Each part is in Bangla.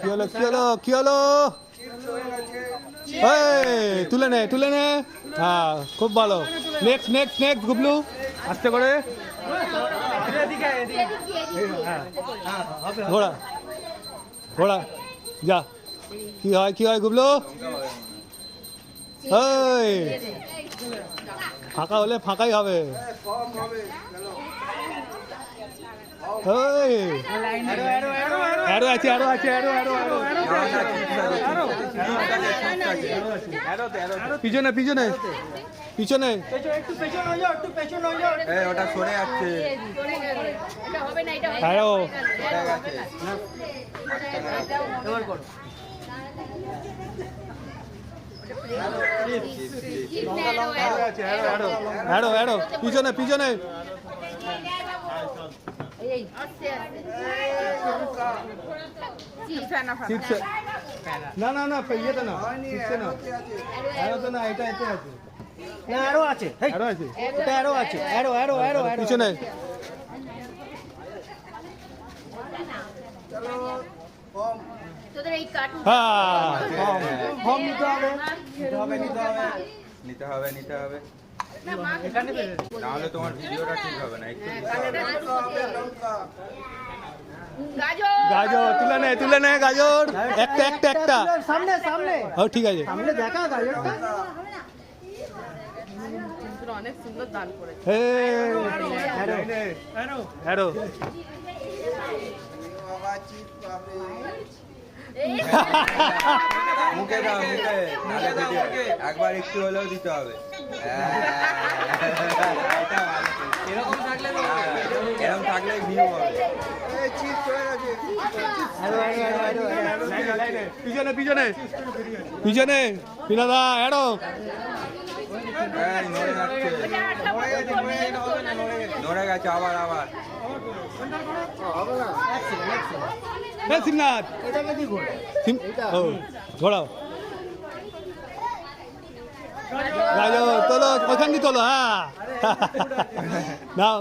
কি হলো কি হলো কি হলো? তুলে নে। হ্যাঁ, খুব ভালো। নেক্সট নেক্সট নেক্সট গুবলু, আস্তে করে। ঘোড়া ঘোড়া যা। কি হয় গুবলু? ফাঁকা হলে ফাঁকাই হবে। পিছনে পিছনে পিছনে ওটা সরে যাচ্ছে। পিছনে পিছনে না না না ইয়েতে না, না এটা এতে আছে। আরো আছে, আরো আছে, পিছনে। নিতে হবে নাহলে তোমার ভিডিওটা ঠিক হবে না। একটু গাজর তুলে নে গাজর। একটা সামনে ঠিক আছে। সামনে দেখা গাজরটা। অনেক সুন্দর দান করেছে। মুখে দাও, মুখে নালে ভিডিও একবার একটু হলেও দিতে হবে। এরকম থাকলে ভিউ হবে। পিছনে পিছনে পিছনে পিনাদা এড়ো। নড়ে গেছে আবার শিবনাথ ঘোড়াও গাজর তোলো, ওখান দিয়ে তোলো। হ্যাঁ দাও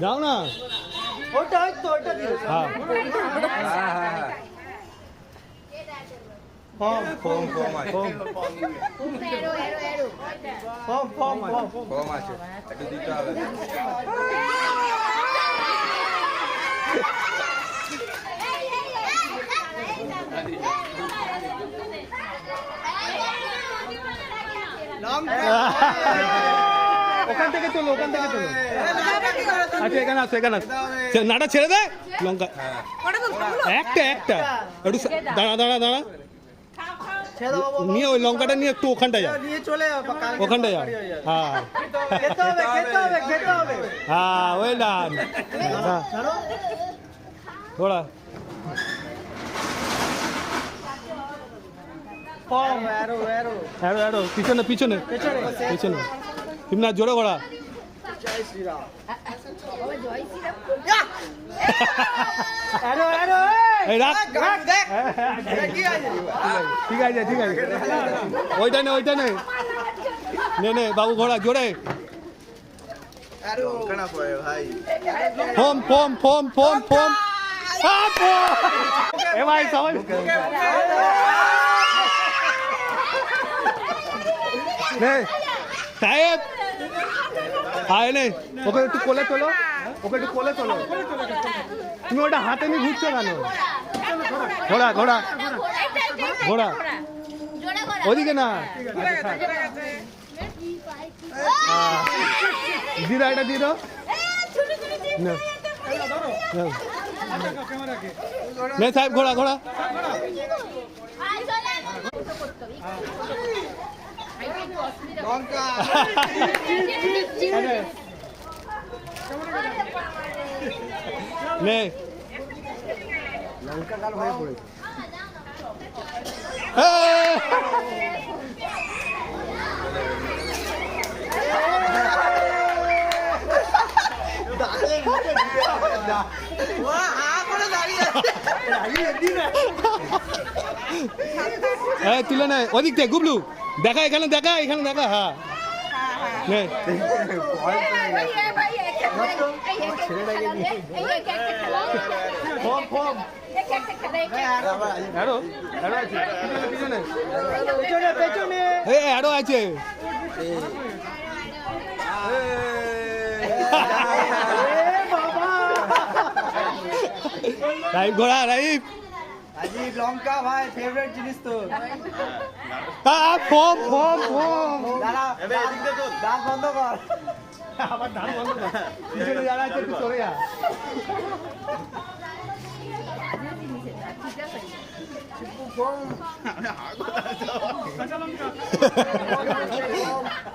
দাও না। ওটা হ্যাঁ কম আছে, একটু দিতে হবে। ওখান থেকে তোলো। আচ্ছা এখানে আসো। নাটা ছেড়ে দে। লঙ্কা একটা একটু দাঁড়া নিয়ে ওই লঙ্কাটা নিয়ে একটু ওখানটা যা, ওখানটা যা। হ্যাঁ হ্যাঁ ওই ডান। ঘোড়া পিছনে পিছনে পিছনে। হিমনাথ জোরে ঘোড়া। ঠিক আছে ওইটা নে নে বাবু ঘোড়া জোরে। ফোম এ ভাই সবাই সাহেব আয় নে। ওকে একটু কোলে তোলো। তুমি ওটা হাতে নিয়ে ঘুরছো কেন? ঘোড়া ওদিকে না। দিদা এটা দিয়ে দাও। সাহেব ঘোড়া নে। লঙ্কা কাল হয়ে পড়েছে। তুলে নেয় ওদিক থেকে গুবলু। দেখা এখানে দেখা। হ্যাঁ নে ফর্ম ফর্ম অ্যারো অ্যারো আছে পিছনে পেছনে পেছনে এই অ্যারো আছে এ বাবা রাইব ঘোড়া রাইব রাজীব লঙ্কা ভাই ফেভারিট জিনিস তো ফম ফম ফম দাঁড়া দাঁত বন্ধ কর আবার ধান বন্ধ কর পিছনে যারা আছে একটু সরে যা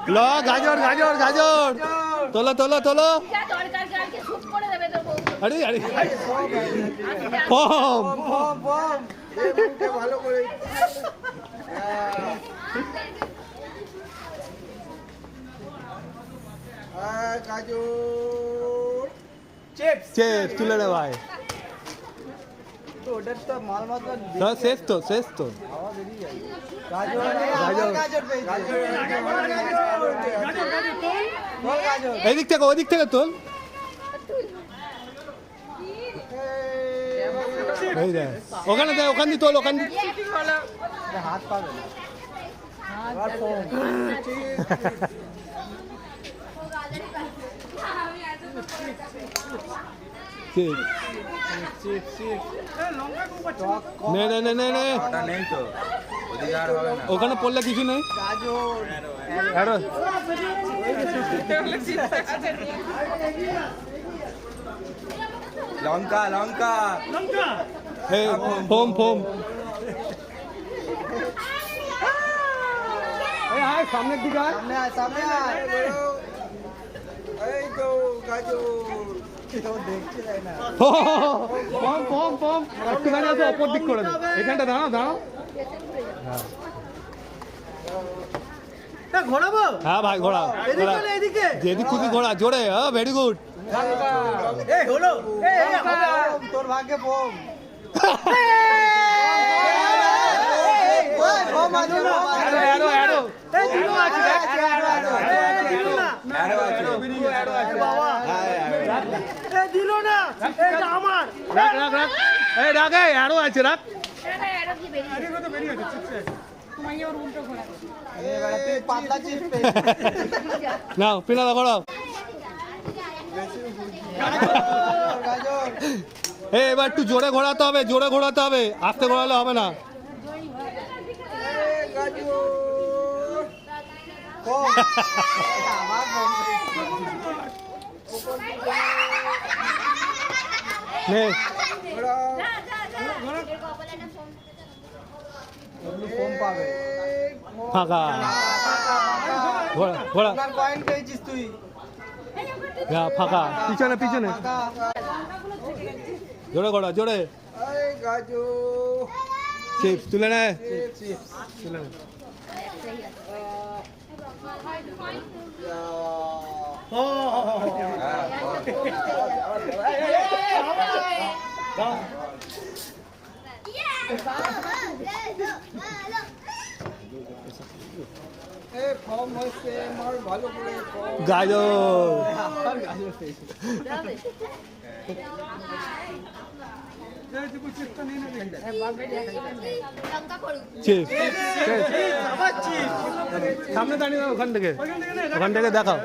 ল গাজর গাজর গাজর তোলো তোলো তোলো আরে আরে ফম ফর্ম ফর্ম এই মুখে ভালো করে গাজর চিপস চেপ তুলে রে ভাই তো ওটার তো মাল মাত্রা তো শেষ তো শেষ তো হাওয়া বেরিয়ে যায় গাজর গাজর। গাজর পেয়েছি বল গাজর এদিক থেকে ওদিক থেকে তোল এই দেখ ওখানে দেখ ওখান দিয়ে তোল ওখান দিয়ে হাত পাবে না আর ফর্ম চেপ নে নে নে নে নে ওটা নেই তো ওদিকে আর হবে না ওখানে পড়লে কিছু নেই গাজর আরো লঙ্কা লঙ্কা এই ফোম ফোম এই হাই সামনের দিকে আয় সামনে আয় সামনে আয় এই তো গাজর কেউ দেখতে যায় না ফোম ফোম ফোম একটুখানি আছে অপর দিক করে দে এখানটা দাঁড়াও দাঁড়াও ঘোরাবো হ্যাঁ ভাই ঘোড়া এদিকে ঘোড়া না এদিকে যেদিক খুশি ঘোড়া জোরে হ্যাঁ ভেরি গুড এই হলো এই হবে তোর ভাগ্যে বোম অ্যারো অ্যারো এই দিলো আছে দিলো না আরো আছে বাবা এই দিলো না এটা আমার রাখ রাখ রাখ এই রাখ এই অ্যারো আছে রাখ এবারে তুই পাতলা চিপস নাও পিনা দাও ঘোড়াও গাজর এই এবার একটু জোরে ঘোরাতে হবে জোরে ঘোরাতে হবে আস্তে ঘোরালে হবে না গাজর বোম আমার বোম নে বোম পাবে ফাঁকা ঘোড়া ঘোড়া আপনার কয়েন পেয়েছিস তুই হ্যাঁ ফাঁকা পিছনে পিছনে জোরে ঘোড়া জোরে এই গাজর চিপস তুলে নে চিপস তুলে নে এই ফর্ম হচ্ছে আমার ভালো করে ফর্ম গাজর আবার গাজর পেয়েছি চিপস আবার চিপস সামনে দাঁড়িয়ে দাও ওখান থেকে দেখাও